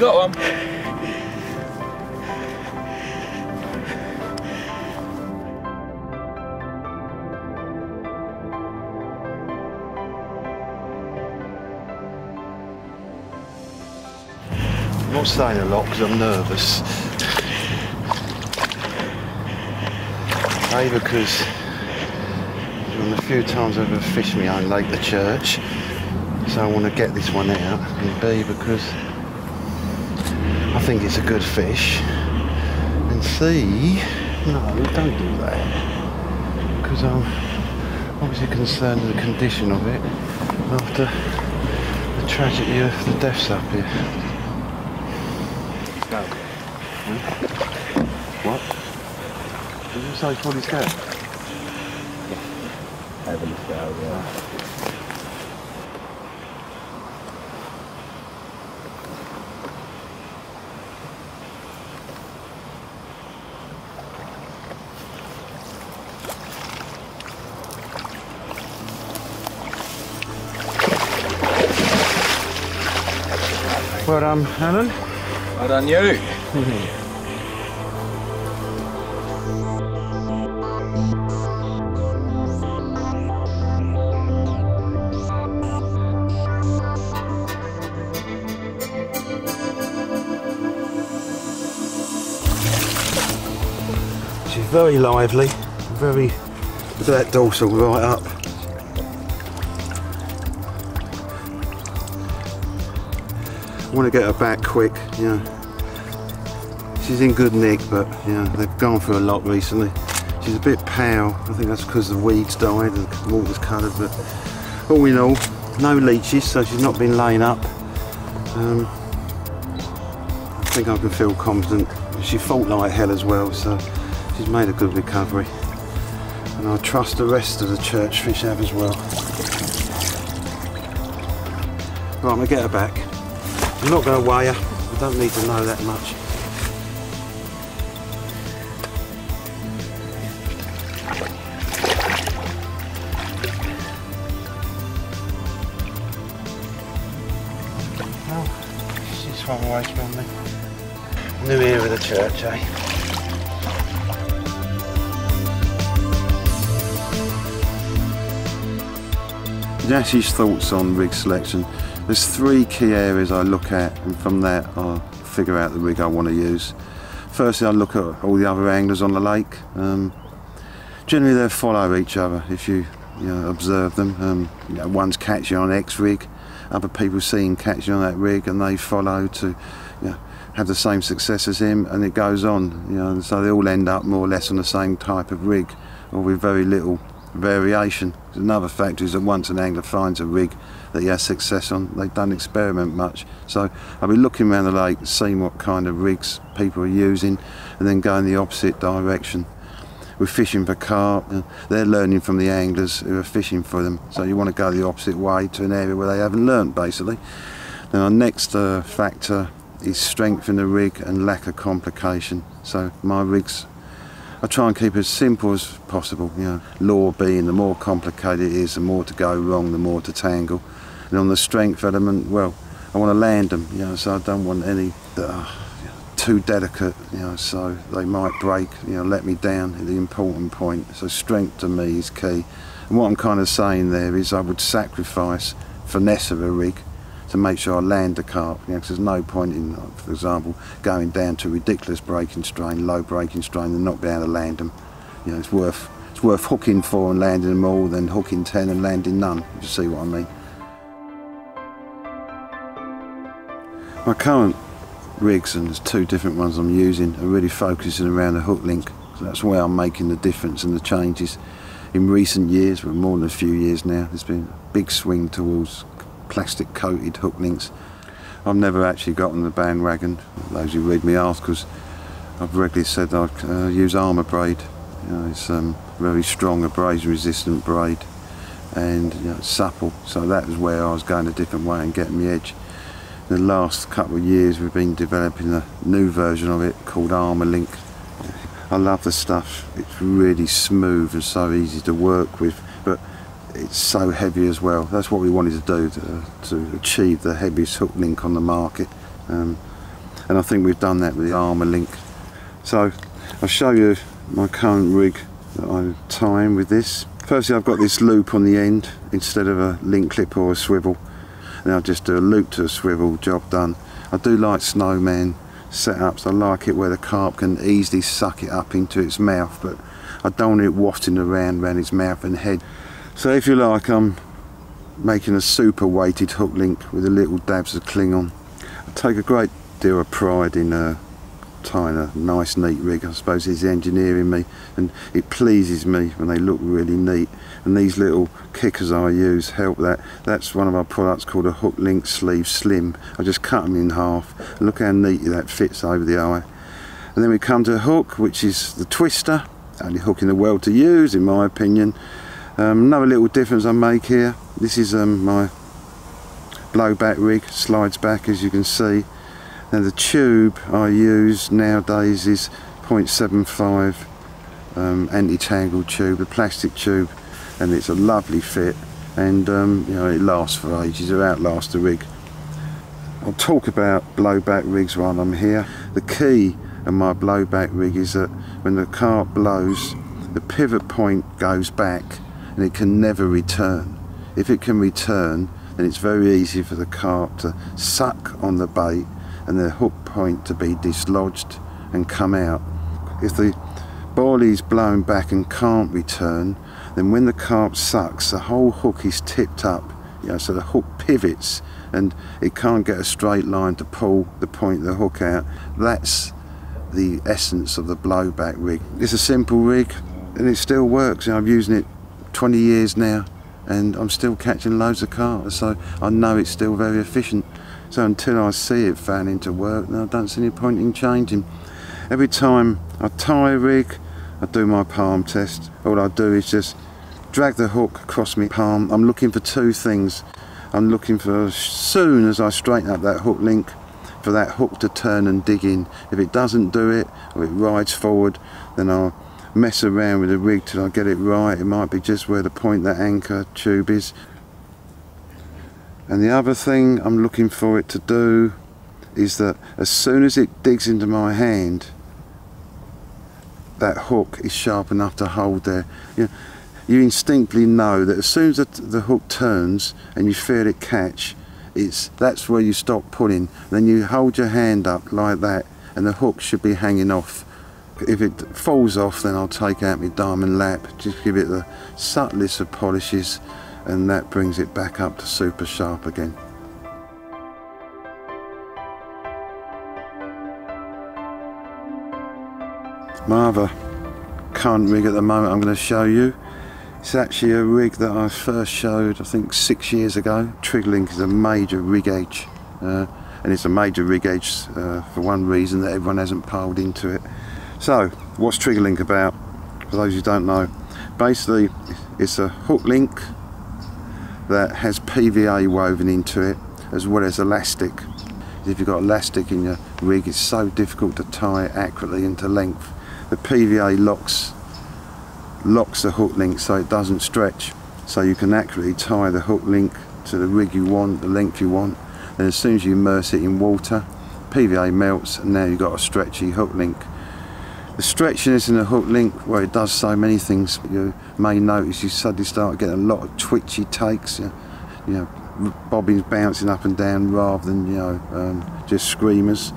got one. I'm not saying a lot because I'm nervous. A, because on the few times I've ever fished my own lake, the church, so I want to get this one out, and B, because I think it's a good fish, and C, no, don't do that, because I'm obviously concerned with the condition of it after the tragedy of the deaths up here. No. What? Did you say fully scared? Heavily scaled, yeah. Well done, Alan. Well done, you. She's very lively, very, with that dorsal right up. I want to get her back quick, you know. She's in good nick, but you know, they've gone through a lot recently. She's a bit pale, I think that's because the weeds died and the water's coloured, but all in all, no leeches, so she's not been laying up. I think I can feel confident. She fought like hell as well, so she's made a good recovery. And I trust the rest of the church fish have as well. Right, I'm going to get her back. I'm not going to weigh her, I don't need to know that much. Oh, she's swum away from me. New era of the church, eh? Nash's thoughts on rig selection. There's three key areas I look at, and from that I'll figure out the rig I want to use. Firstly, I look at all the other anglers on the lake. Generally they follow each other if you observe them. One's catching on X rig, other people seeing catching on that rig and they follow to have the same success as him, and it goes on. So they all end up more or less on the same type of rig, or with very little variation. Another factor is that once an angler finds a rig that he has success on, they don't experiment much. So I'll be looking around the lake, seeing what kind of rigs people are using, and then going the opposite direction. We're fishing for carp, they're learning from the anglers who are fishing for them, so you want to go the opposite way to an area where they haven't learnt, basically. Then our next factor is strength in the rig and lack of complication. So my rigs, I try and keep it as simple as possible. Law being the more complicated it is, the more to go wrong, the more to tangle. And on the strength element, well, I want to land them, so I don't want any that are too delicate, so they might break, let me down at the important point. So strength to me is key. And what I'm kind of saying there is I would sacrifice finesse of a rig to make sure I land the carp, because there's no point in, for example, going down to ridiculous breaking strain, low breaking strain, and not being able to land them. It's worth hooking 4 and landing them all than hooking 10 and landing none, if you see what I mean. My current rigs, and there's 2 different ones I'm using, are really focusing around the hook link. So that's where I'm making the difference and the changes. In recent years, well, more than a few years now, there's been a big swing towards plastic coated hook links. I've never actually got on the bandwagon. Those who read me articles, I've regularly said I use Arma braid. It's very strong, abrasion resistant braid, and it's supple. So that was where I was going a different way and getting the edge. In the last couple of years we've been developing a new version of it called Arma Link. I love the stuff. It's really smooth and so easy to work with, but it's so heavy as well. That's what we wanted to do to achieve the heaviest hook link on the market. and I think we've done that with the Arma Link. So I'll show you my current rig that I'm tying with this. Firstly, I've got this loop on the end instead of a link clip or a swivel, and I'll just do a loop to a swivel, job done. I do like Snowman setups. I like it where the carp can easily suck it up into its mouth, but I don't want it wafting around its mouth and head. So if you like, I'm making a super weighted hook link with a little dabs of cling on. I take a great deal of pride in tying a nice neat rig. I suppose it's the engineer in me, and it pleases me when they look really neat, and these little kickers I use help that. That's one of our products called a hook link sleeve slim. I just cut them in half, and look how neatly that fits over the eye. And then we come to a hook, which is the Twister, only hook in the world to use in my opinion. Another little difference I make here, this is my blowback rig, slides back as you can see. Now the tube I use nowadays is 0.75 anti-tangle tube, a plastic tube, and it's a lovely fit, and you know, it lasts for ages, it outlasts the rig. I'll talk about blowback rigs while I'm here. The key of my blowback rig is that when the carp blows, the pivot point goes back and it can never return. If it can return, then it's very easy for the carp to suck on the bait and the hook point to be dislodged and come out. If the ball is blown back and can't return, then when the carp sucks, the whole hook is tipped up, you know, so the hook pivots and it can't get a straight line to pull the point of the hook out. That's the essence of the blowback rig. It's a simple rig and it still works. You know, I'm using it 20 years now and I'm still catching loads of carp, so I know it's still very efficient. So until I see it fan into work, I don't see any point in changing. Every time I tie a rig, I do my palm test. All I do is just drag the hook across my palm. I'm looking for two things. I'm looking for, as soon as I straighten up that hook link, for that hook to turn and dig in. If it doesn't do it, or it rides forward, then I'll mess around with the rig till I get it right. It might be just where the point that anchor tube is. And the other thing I'm looking for it to do is that as soon as it digs into my hand, that hook is sharp enough to hold there. You instinctively know that as soon as the hook turns and you feel it catch, that's where you stop pulling. Then you hold your hand up like that and the hook should be hanging off. If it falls off, then I'll take out my diamond lap, just give it the subtlest of polishes, and that brings it back up to super sharp again. My other current rig at the moment I'm going to show you, it's actually a rig that I first showed I think 6 years ago. Triggalink is a major rig edge, and it's a major rig edge for one reason, that everyone hasn't piled into it. So what's Triggalink about? For those who don't know, basically it's a hook link that has PVA woven into it as well as elastic. If you've got elastic in your rig, it's so difficult to tie it accurately into length. The PVA locks the hook link so it doesn't stretch, so you can accurately tie the hook link to the rig you want, the length you want. And as soon as you immerse it in water, PVA melts and now you've got a stretchy hook link. The stretchiness in the hook link, well, it does so many things. You may notice you suddenly start getting a lot of twitchy takes, you know, bobbins bouncing up and down rather than just screamers,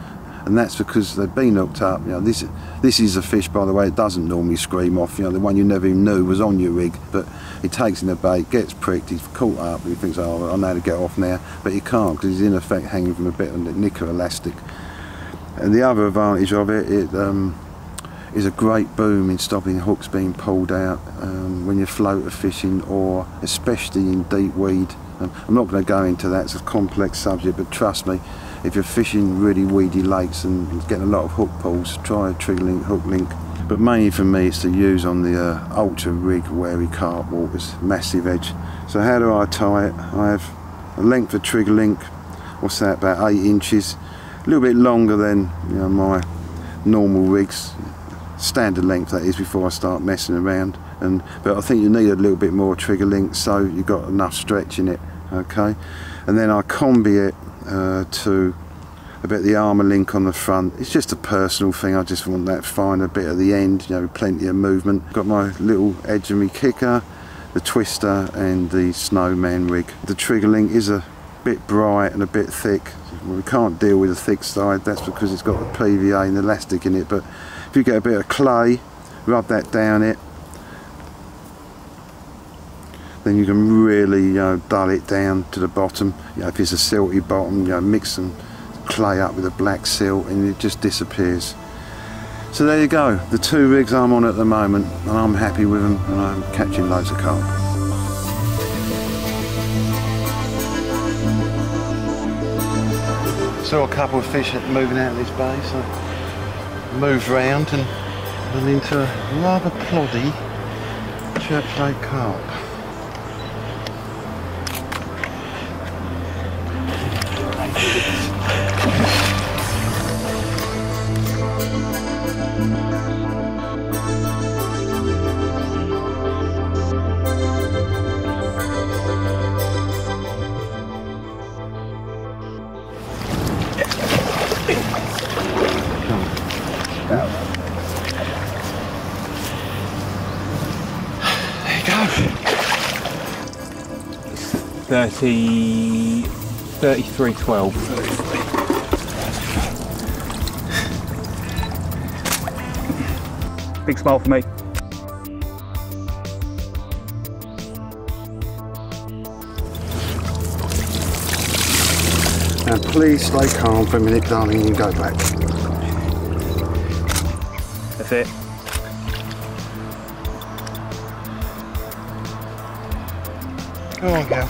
and that's because they've been hooked up. You know, this is a fish, by the way, it doesn't normally scream off. You know, the one you never even knew was on your rig, but he takes in the bait, gets pricked, he's caught up, he thinks, oh, I know how to get off now, but he can't because he's in effect hanging from a bit of the knicker elastic. And the other advantage of it, is a great boom in stopping hooks being pulled out when you're floater fishing, or especially in deep weed. I'm not going to go into that, it's a complex subject, but trust me, if you're fishing really weedy lakes and getting a lot of hook pulls, try a Triggalink hook link. But mainly for me it's to use on the ultra rig wary carp waters, massive edge. So how do I tie it? I have a length of Triggalink, what's that, about 8 inches, a little bit longer than my normal rigs. Standard length that is before I start messing around, but I think you need a little bit more Triggalink so you've got enough stretch in it, okay? And then I combi it to a bit of the Arma Link on the front. It's just a personal thing, I just want that finer bit at the end, you know, plenty of movement. Got my little edge of me kicker, the Twister and the Snowman rig. The Triggalink is a bit bright and a bit thick. We can't deal with the thick side, that's because it's got the PVA and elastic in it, but if you get a bit of clay, rub that down it, then you can really, you know, dull it down to the bottom. You know, if it's a silty bottom, you know, mix some clay up with a black silt and it just disappears. So there you go, the two rigs I'm on at the moment, and I'm happy with them, and I'm catching loads of carp. Saw a couple of fish moving out of this bay, so moved round and went into a rather ploddy church lake carp. There you go. 33.12. Big smile for me. Now please stay calm for a minute, darling, and go back. That's it. Go on, girl.